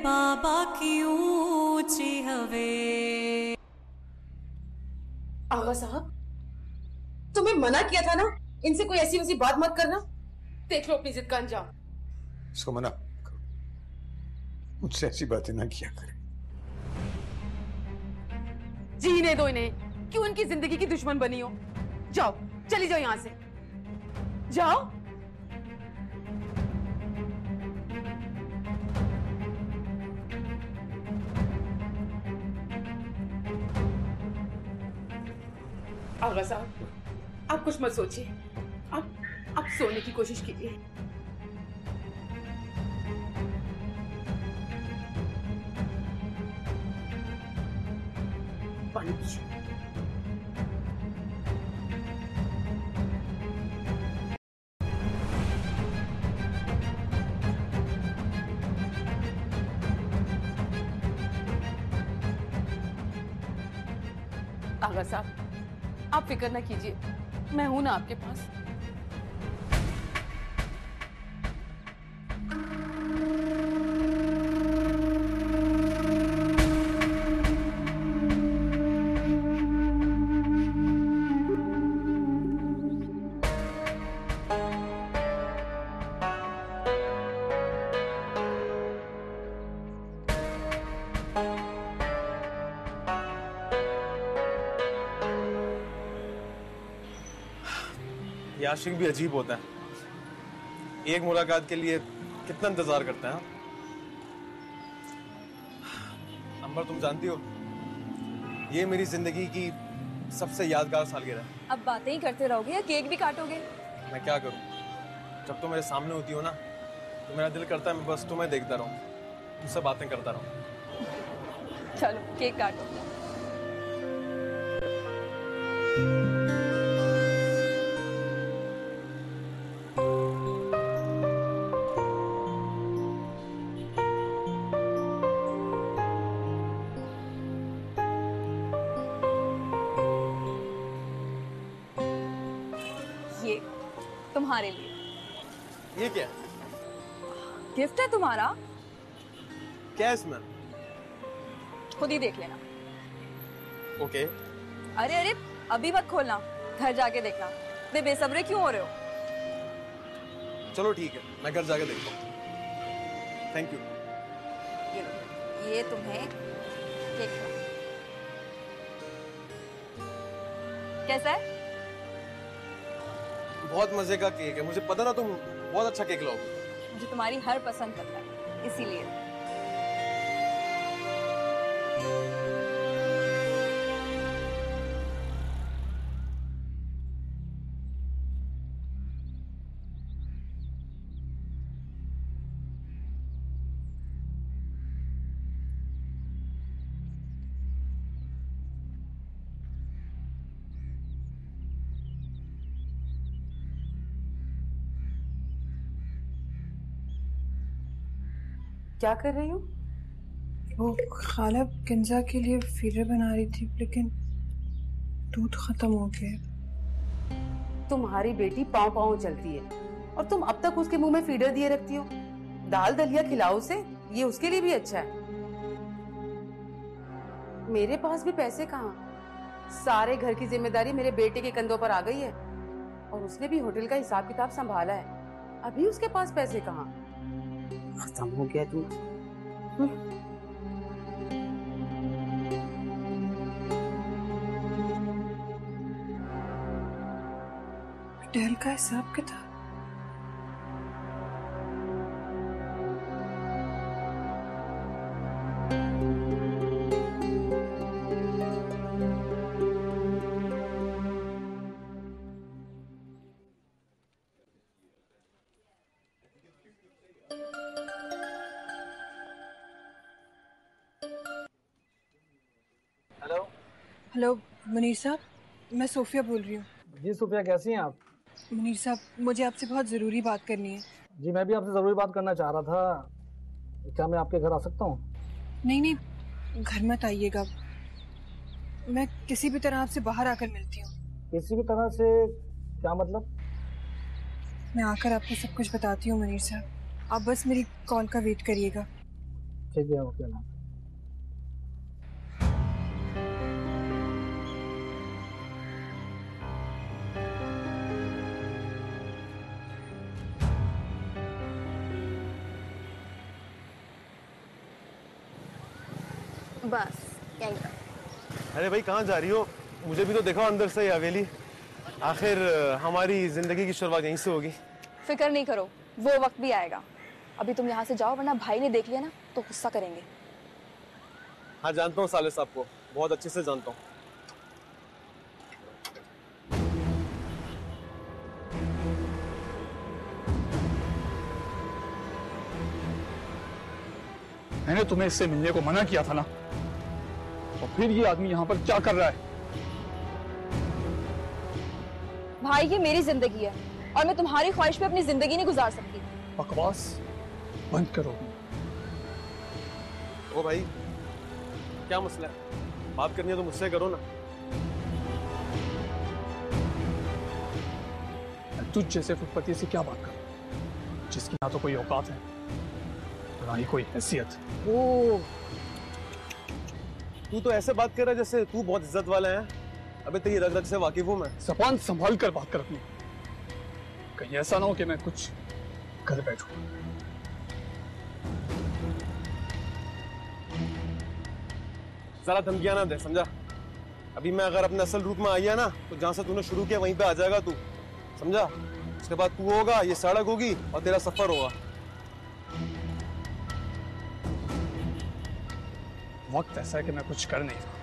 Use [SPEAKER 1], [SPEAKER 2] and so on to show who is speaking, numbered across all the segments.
[SPEAKER 1] बाबा की ऊंची हवे।
[SPEAKER 2] आगा साहब, तुम्हें मना किया था ना इनसे कोई ऐसी वैसी बात मत करना। देख लो अपनी जिद का अंजाम।
[SPEAKER 3] इसको मना करो, मुझसे ऐसी बातें ना किया करे।
[SPEAKER 2] जीने दो इन्हें, क्यों इनकी जिंदगी की दुश्मन बनी हो। जाओ, चली जाओ यहां से, जाओ। आगा साहब, आप कुछ मत सोचिए, आप सोने की कोशिश कीजिए। पानी पीजिए। आगा साहब, आप फिक्र ना कीजिए, मैं हूं ना आपके पास।
[SPEAKER 4] ये आशिक भी अजीब होता है, एक मुलाकात के लिए कितना इंतजार करते हैं। अंबर, तुम जानती हो ये मेरी जिंदगी की सबसे यादगार सालगिरह है।
[SPEAKER 5] अब बातें ही करते रहोगे या केक भी काटोगे?
[SPEAKER 4] मैं क्या करूं, जब तुम मेरे सामने होती हो ना तो मेरा दिल करता है मैं बस तुम्हें देखता रहूं, तुमसे बातें करता रहूं।
[SPEAKER 5] चलो केक काटो। ये तुम्हारे लिए।
[SPEAKER 4] ये क्या
[SPEAKER 5] गिफ्ट है तुम्हारा।
[SPEAKER 4] क्या है इसमें?
[SPEAKER 5] खुद ही देख लेना।
[SPEAKER 4] ओके।
[SPEAKER 5] अरे अरे, अभी मत खोलना, घर जाके देखना। इतने बेसब्रे क्यों हो रहे हो?
[SPEAKER 4] चलो ठीक है, मैं घर जाके देखता हूँ। Thank you.
[SPEAKER 5] ये लो, ये तुम्हें केक का। कैसा है?
[SPEAKER 4] बहुत मजे का केक है, मुझे पता था तुम बहुत अच्छा केक लाओगे।
[SPEAKER 5] मुझे तुम्हारी हर पसंद पता है, इसीलिए।
[SPEAKER 2] क्या कर रही हो?
[SPEAKER 6] वो खाला किंजा के लिए फीडर बना रही थी, लेकिन दूध खत्म हो गया।
[SPEAKER 2] तुम्हारी बेटी पाँव पाँव चलती है और तुम अब तक उसके मुंह में फीडर दिए रखती हो। दाल दलिया खिलाओ उसे, ये उसके लिए भी अच्छा है। मेरे पास भी पैसे कहाँ, सारे घर की जिम्मेदारी मेरे बेटे के कंधों पर आ गई है और उसने भी होटल का हिसाब किताब संभाला है। अभी उसके पास पैसे कहाँ, खत्म हो गया तू।
[SPEAKER 6] होटल का हिसाब किताब?
[SPEAKER 7] हेलो।
[SPEAKER 6] हेलो मुनीर साहब, मैं सोफिया बोल रही हूँ।
[SPEAKER 7] जी सोफिया, कैसी हैं आप?
[SPEAKER 6] मुनीर साहब, मुझे आपसे बहुत ज़रूरी बात करनी है।
[SPEAKER 7] जी मैं भी आपसे ज़रूरी बात करना चाह रहा था, क्या मैं आपके घर आ सकता हूँ?
[SPEAKER 6] नहीं नहीं, घर मत आइएगा, मैं किसी भी तरह आपसे बाहर आकर मिलती हूँ।
[SPEAKER 7] किसी भी तरह से? क्या मतलब?
[SPEAKER 6] मैं आकर आपको सब कुछ बताती हूँ मुनीर साहब, आप बस मेरी कॉल का वेट करिएगा।
[SPEAKER 7] ठीक है, ओके ना।
[SPEAKER 5] बस यही कर।
[SPEAKER 4] अरे भाई कहाँ जा रही हो? मुझे भी तो देखो अंदर से ये हवेली। आखिर हमारी जिंदगी की शुरुआत यहीं से होगी।
[SPEAKER 5] फिक्र नहीं करो, वो वक्त भी आएगा। अभी तुम यहाँ से जाओ, वरना भाई ने देख लिया ना तो गुस्सा करेंगे।
[SPEAKER 4] हाँ जानता हूँ साले साहब को, बहुत अच्छे से जानता हूँ।
[SPEAKER 8] मैंने तुम्हें इससे मिलने को मना किया था ना, और फिर ये आदमी यहाँ पर क्या कर रहा है?
[SPEAKER 5] भाई ये मेरी जिंदगी है और मैं तुम्हारी ख्वाहिश पे अपनी जिंदगी नहीं गुजार सकती।
[SPEAKER 8] बकवास बंद करो।
[SPEAKER 4] ओ भाई क्या मसला है? बात करनी है तो मुझसे करो ना।
[SPEAKER 8] मैं तुझ जैसे फुटपति से क्या बात करूं, जिसकी ना तो कोई औकात है ना ही कोई हैसियत।
[SPEAKER 4] ओ तू तो ऐसे बात कर रहा है जैसे तू बहुत इज्जत वाला है। अबे तेरी रग रग से वाकिफ हूं मैं।
[SPEAKER 8] जबान संभाल कर बात कर अपनी, कहीं ऐसा ना हो कि मैं कुछ कर बैठूं।
[SPEAKER 4] जरा धमकियां ना दे, समझा? अभी मैं अगर अपने असल रूप में आया ना तो जहां से तूने शुरू किया वहीं पे आ जाएगा तू, समझा? उसके बाद तू होगा, ये सड़क होगी और तेरा सफर होगा।
[SPEAKER 8] वक्त ऐसा है कि मैं कुछ कर नहीं रहा।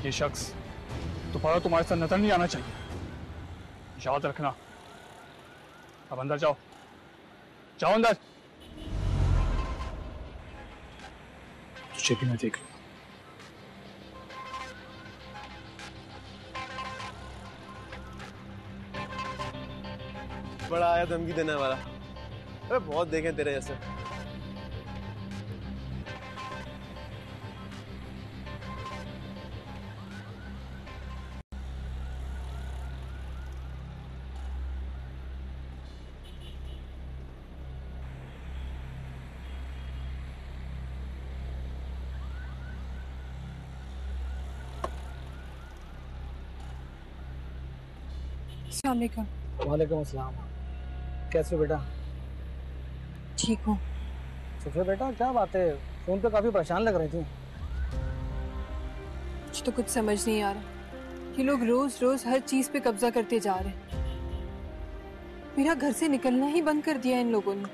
[SPEAKER 8] ये शख्स दोबारा तुम्हारे साथ नजर नहीं आना चाहिए, याद रखना। अब अंदर जाओ, जाओ अंदर। तुझे भी मैं देख लूं।
[SPEAKER 4] बड़ा आया धमकी देने वाला। अरे बहुत देखे तेरे जैसे।
[SPEAKER 6] अस्सलाम वालेकुम।
[SPEAKER 7] वालेकुम अस्सलाम। कैसे हो बेटा?
[SPEAKER 6] ठीक हूँ।
[SPEAKER 7] सुफिया बेटा क्या बात है, फोन पे काफी परेशान लग रही थी।
[SPEAKER 6] मुझे तो कुछ समझ नहीं आ रहा। ये लोग रोज रोज हर चीज पे कब्जा करते जा रहे हैं। मेरा घर से निकलना ही बंद कर दिया इन लोगों ने।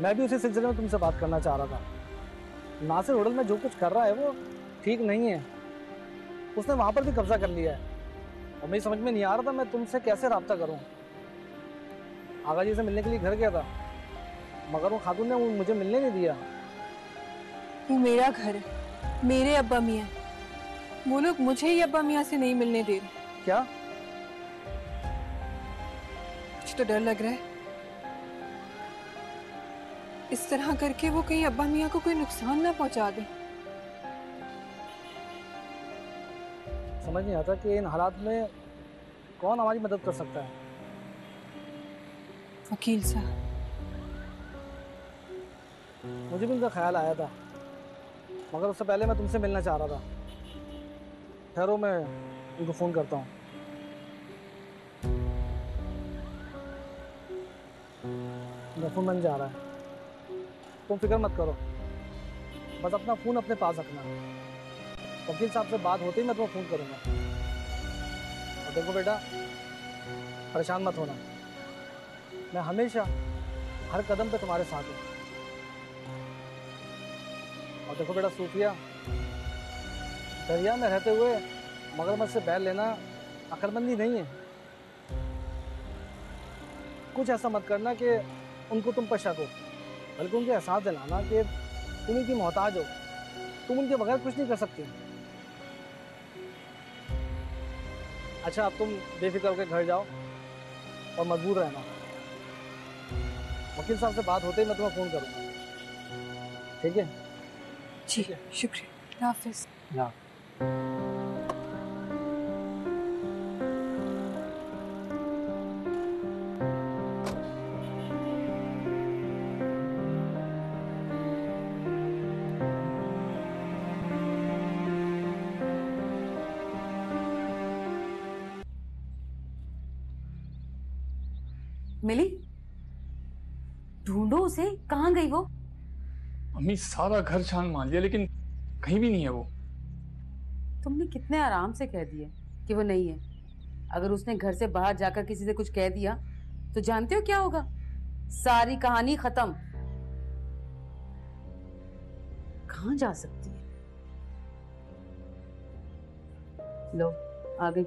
[SPEAKER 7] मैं भी उसी सिलसिले में तुमसे बात करना चाह रहा था। नासिर होटल में जो कुछ कर रहा है वो ठीक नहीं है। उसने वहां पर भी कब्जा कर लिया है और मेरी समझ में नहीं आ रहा था मैं तुमसे कैसे रब्ता करूं। आगा जी से मिलने के लिए घर गया था, मगर वो खातून ने मुझे मिलने नहीं दिया।
[SPEAKER 6] ये मेरा घर है, मेरे अब्बा मियाँ। वो लोग मुझे ही अब्बा मियाँ से नहीं मिलने दे रहे।
[SPEAKER 7] क्या?
[SPEAKER 6] मुझे तो डर लग रहा है, इस तरह करके वो कहीं अब्बा मियाँ को कोई नुकसान ना पहुंचा दे।
[SPEAKER 7] समझ नहीं आता कि इन हालात में कौन हमारी मदद कर सकता है।
[SPEAKER 6] वकील साहब।
[SPEAKER 7] मुझे भी उनका ख्याल आया था, मगर उससे पहले मैं तुमसे मिलना चाह रहा था। ठहरो मैं उनको फ़ोन करता हूँ। मेरा फ़ोन बन जा रहा है, तुम फिक्र मत करो, बस अपना फ़ोन अपने पास रखना। वकील साहब से बात होते ही मैं तुम्हें फ़ोन करूँगा। और देखो बेटा, परेशान मत होना, मैं हमेशा हर कदम पे तुम्हारे साथ हूँ। और देखो बेटा सूफिया, दरिया में रहते हुए मगरमच्छ से बैर लेना अक्लमंदी नहीं है। कुछ ऐसा मत करना कि उनको तुम पर शक हो, बल्कि उनको एहसास दिलाना कि तुम उनकी मोहताज हो, तुम उनके बगैर कुछ नहीं कर सकती। अच्छा अब तुम बेफिक्र होकर घर जाओ और मजबूत रहना। वकील साहब से बात होते ही मैं तुम्हें फ़ोन करूँगा, ठीक है?
[SPEAKER 6] जी शुक्रिया, हाफिज।
[SPEAKER 7] हाँ।
[SPEAKER 2] मिली? ढूंढो उसे, कहाँ गई वो?
[SPEAKER 8] अम्मी सारा घर छान मान लिया लेकिन कहीं भी नहीं है वो।
[SPEAKER 2] तुमने कितने आराम से कह दिया कि वो नहीं है। अगर उसने घर से बाहर जाकर किसी से कुछ कह दिया तो जानते हो क्या होगा? सारी कहानी खत्म। कहाँ जा सकती है? लो, आ गई।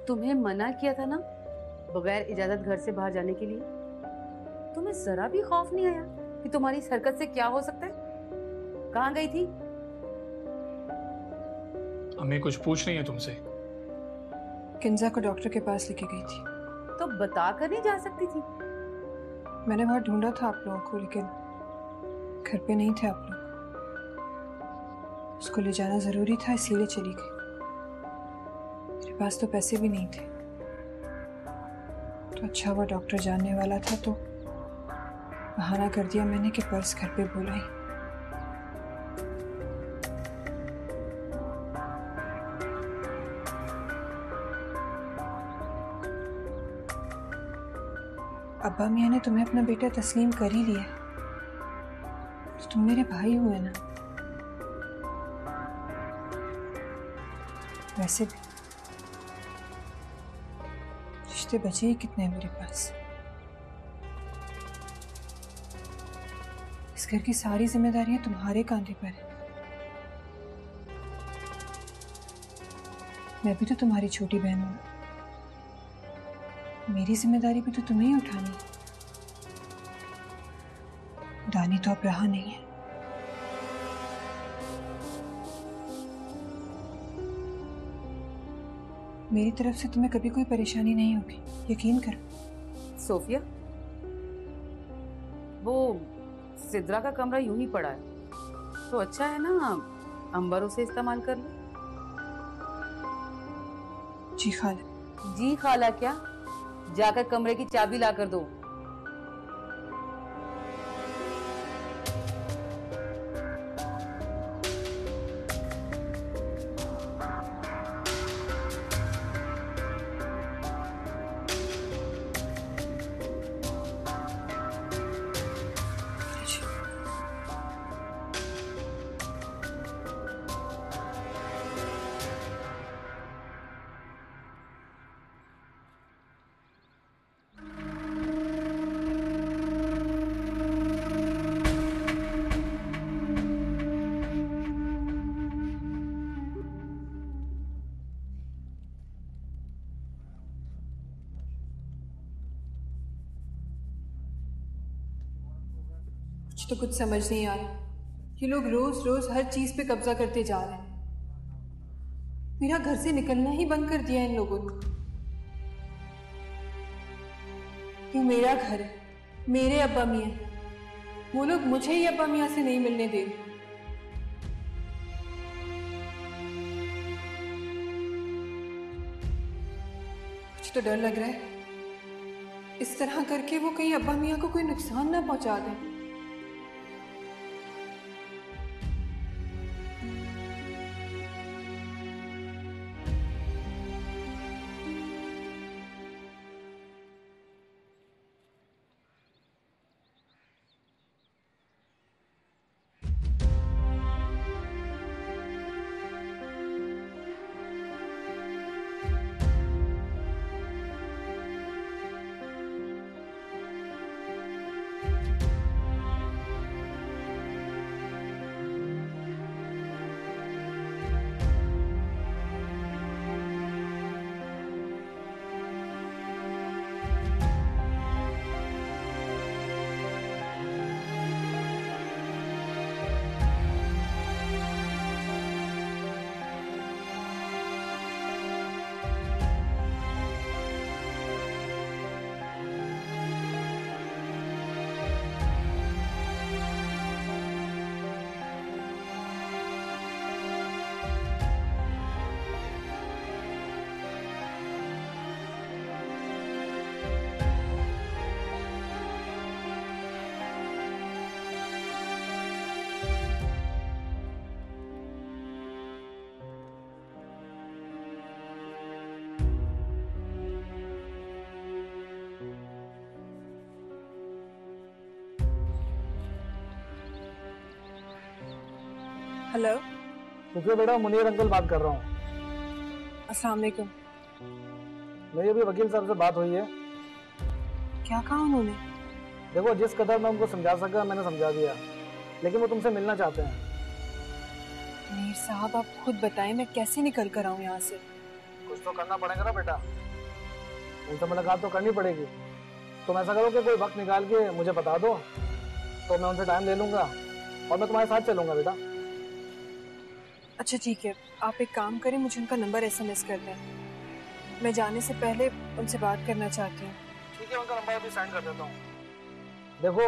[SPEAKER 2] तुम्हें मना किया था ना बगैर इजाजत घर से बाहर जाने के लिए। तुम्हें जरा भी खौफ नहीं आया कि तुम्हारी इस हरकत से क्या हो सकता है? कहाँ गई थी?
[SPEAKER 8] अम्मी कुछ पूछ रही है तुमसे।
[SPEAKER 6] किंजा को डॉक्टर के पास लेके गई थी।
[SPEAKER 2] तो बता कर नहीं जा सकती थी?
[SPEAKER 6] मैंने बाहर ढूंढा था आप लोगों को, लेकिन घर पे नहीं थे आप लोग। उसको ले जाना जरूरी था, इसीलिए चली गई। मेरे पास तो पैसे भी नहीं थे, तो अच्छा हुआ डॉक्टर जानने वाला था, तो बहाना कर दिया मैंने कि पर्स घर पे भूल आई। अब्बा मियाँ ने तुम्हें अपना बेटा तस्लीम कर ही लिया, तो तुम मेरे भाई हुए ना। वैसे भी रिश्ते बचे ही कितने हैं मेरे पास। इस घर की सारी जिम्मेदारियां तुम्हारे कांधे पर है। मैं भी तो तुम्हारी छोटी बहन हूं। मेरी जिम्मेदारी भी तो तुम्हें ही उठानी है। दानी तो अब रहा नहीं है। मेरी तरफ से तुम्हें कभी कोई परेशानी नहीं होगी, यकीन करो।
[SPEAKER 2] सोफिया, वो सिद्रा का कमरा यूं ही पड़ा है, तो अच्छा है ना अंबर उसे इस्तेमाल कर लो।
[SPEAKER 6] जी खाला।
[SPEAKER 2] जी खाला क्या, जाकर कमरे की चाबी ला कर दो।
[SPEAKER 6] तो कुछ समझ नहीं आ रहा। ये लोग रोज रोज हर चीज पे कब्जा करते जा रहे हैं। मेरा घर से निकलना ही बंद कर दिया इन लोगों ने। ये मेरा घर है, मेरे अब्बा मियाँ। वो लोग मुझे ही अब्बा मियाँ से नहीं मिलने दे रहे। मुझे तो डर लग रहा है इस तरह करके वो कहीं अब्बा मियाँ को कोई नुकसान ना पहुंचा दें। हेलो,
[SPEAKER 7] क्योंकि बेटा मुनीर अंकल बात कर रहा हूँ।
[SPEAKER 6] अस्सलाम वालेकुम।
[SPEAKER 7] मेरी अभी वकील साहब से बात हुई है।
[SPEAKER 6] क्या कहा उन्होंने?
[SPEAKER 7] देखो, जिस कदर मैं उनको समझा सका मैंने समझा दिया, लेकिन वो तुमसे मिलना चाहते हैं।
[SPEAKER 6] मीर साहब, आप खुद बताएं मैं कैसे निकल कर आऊं यहाँ से?
[SPEAKER 7] कुछ तो करना पड़ेगा ना बेटा, उनसे मुलाकात तो करनी पड़ेगी। तुम ऐसा करो कि कोई वक्त निकाल के मुझे बता दो, तो मैं उनसे टाइम ले लूंगा और मैं तुम्हारे साथ चलूंगा बेटा।
[SPEAKER 6] अच्छा ठीक है, आप एक काम करें, मुझे उनका नंबर SMS कर दें। मैं जाने से पहले उनसे बात करना चाहती हूँ।
[SPEAKER 7] ठीक है, उनका नंबर अभी सेंड कर देता हूँ। देखो,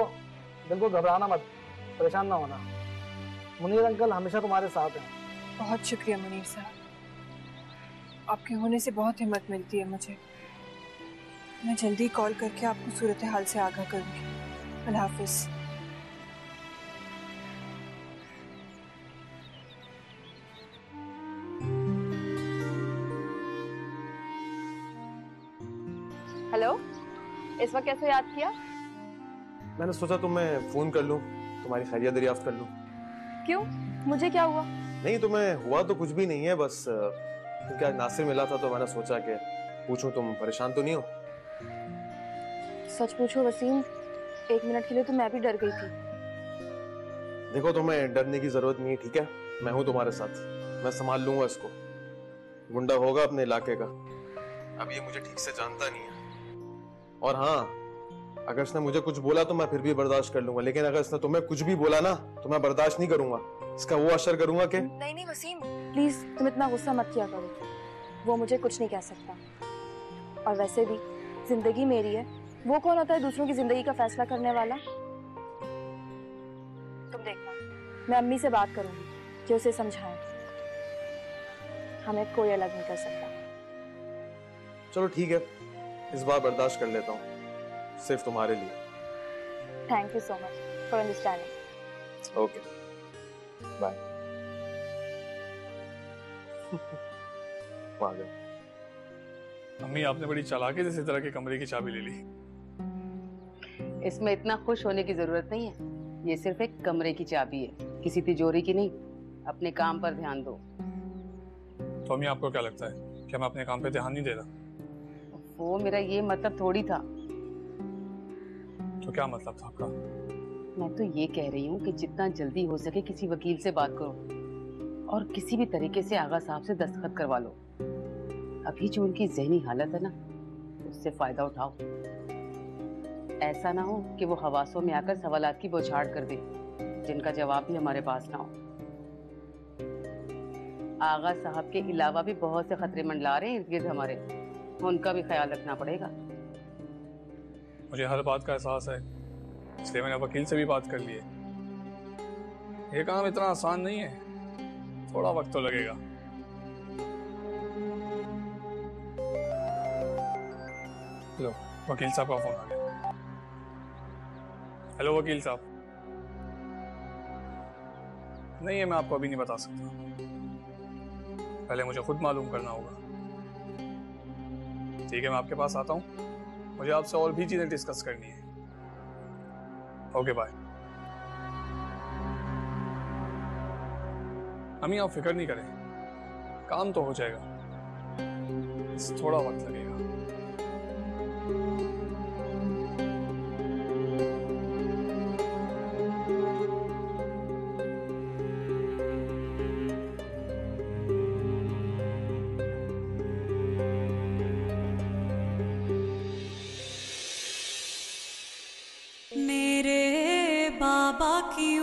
[SPEAKER 7] बिल्कुल घबराना मत, परेशान ना होना। मुनीर अंकल हमेशा तुम्हारे साथ हैं।
[SPEAKER 6] बहुत शुक्रिया मुनीर साहब, आपके होने से बहुत हिम्मत मिलती है मुझे। मैं जल्दी कॉल करके आपको सूरत हाल से आगाह करूंगी। अल्लाह हाफिज।
[SPEAKER 5] हेलो, इस वक्त कैसे याद किया?
[SPEAKER 4] मैंने सोचा तुम्हें फोन कर लूं, तुम्हारी खैरियत दरियाफ्त कर लूं।
[SPEAKER 5] क्यों, मुझे क्या हुआ?
[SPEAKER 4] नहीं, तुम्हें हुआ तो कुछ भी नहीं है, बस क्योंकि आज नासिर मिला था तो मैंने सोचा कि पूछूं तुम परेशान तो नहीं हो।
[SPEAKER 5] सच पूछो वसीम, 1 मिनट के लिए तो मैं भी डर गई थी।
[SPEAKER 4] देखो, तुम्हें डरने की जरूरत नहीं है, ठीक है? मैं हूं तुम्हारे साथ, मैं संभाल लूंगा इसको। गुंडा होगा अपने इलाके का, अब ये मुझे ठीक से जानता नहीं है। और हाँ, अगर इसने मुझे कुछ बोला तो मैं फिर भी बर्दाश्त कर लूंगा, लेकिन अगर इसने तुम्हें कुछ भी बोला ना तो मैं बर्दाश्त नहीं करूंगा। इसका वो असर करूंगा कि
[SPEAKER 5] नहीं नहीं वसीम, प्लीज तुम इतना गुस्सा मत किया करो। वो मुझे कुछ नहीं कह सकता, और वैसे भी जिंदगी मेरी है, वो कौन होता है दूसरों की जिंदगी का फैसला करने वाला? तुम देखना, मैं अम्मी से बात करूंगी कि उसे समझाएं। हमें कोई अलग नहीं कर सकता।
[SPEAKER 4] चलो ठीक है, इस बार बर्दाश्त कर लेता हूँ, सिर्फ तुम्हारे लिए।
[SPEAKER 5] Thank you so much for understanding.
[SPEAKER 4] Okay, bye.
[SPEAKER 8] Mummy, आपने बड़ी चालाकी से इस तरह के कमरे की चाबी ले ली।
[SPEAKER 2] इसमें इतना खुश होने की जरूरत नहीं है, ये सिर्फ एक कमरे की चाबी है, किसी तिजोरी की नहीं। अपने काम पर ध्यान दो।
[SPEAKER 8] तो अम्मी, आपको क्या लगता है कि मैं अपने काम पे ध्यान नहीं दे रहा?
[SPEAKER 2] वो मेरा ये मतलब थोड़ी था।
[SPEAKER 8] तो क्या मतलब था आपका?
[SPEAKER 2] मैं तो ये कह रही हूँ कि जितना जल्दी हो सके किसी वकील से बात करो और किसी भी तरीके से आगा साहब से दस्तखत करवा लो। अभी जो उनकी ज़हनी हालत है ना, उससे फायदा उठाओ। ऐसा ना हो कि वो हवासों में आकर सवालात की बौछार कर दे, जिनका जवाब भी हमारे पास ना हो। आगा साहब के अलावा भी बहुत से खतरे मंडला रहे हैं इर्द गिर्द हमारे, उनका भी ख्याल रखना पड़ेगा।
[SPEAKER 8] मुझे हर बात का एहसास है, इसलिए मैंने वकील से भी बात कर ली है। ये काम इतना आसान नहीं है, थोड़ा वक्त तो लगेगा। लो, वकील साहब का फोन आ गया। हेलो वकील साहब। नहीं है, मैं आपको अभी नहीं बता सकता, पहले मुझे खुद मालूम करना होगा। ठीक है, मैं आपके पास आता हूँ, मुझे आपसे और भी चीजें डिस्कस करनी है। Okay, bye. अम्मी, आप फिक्र नहीं करें, काम तो हो जाएगा, बस थोड़ा वक्त लगेगा।
[SPEAKER 1] मेरे बाबा की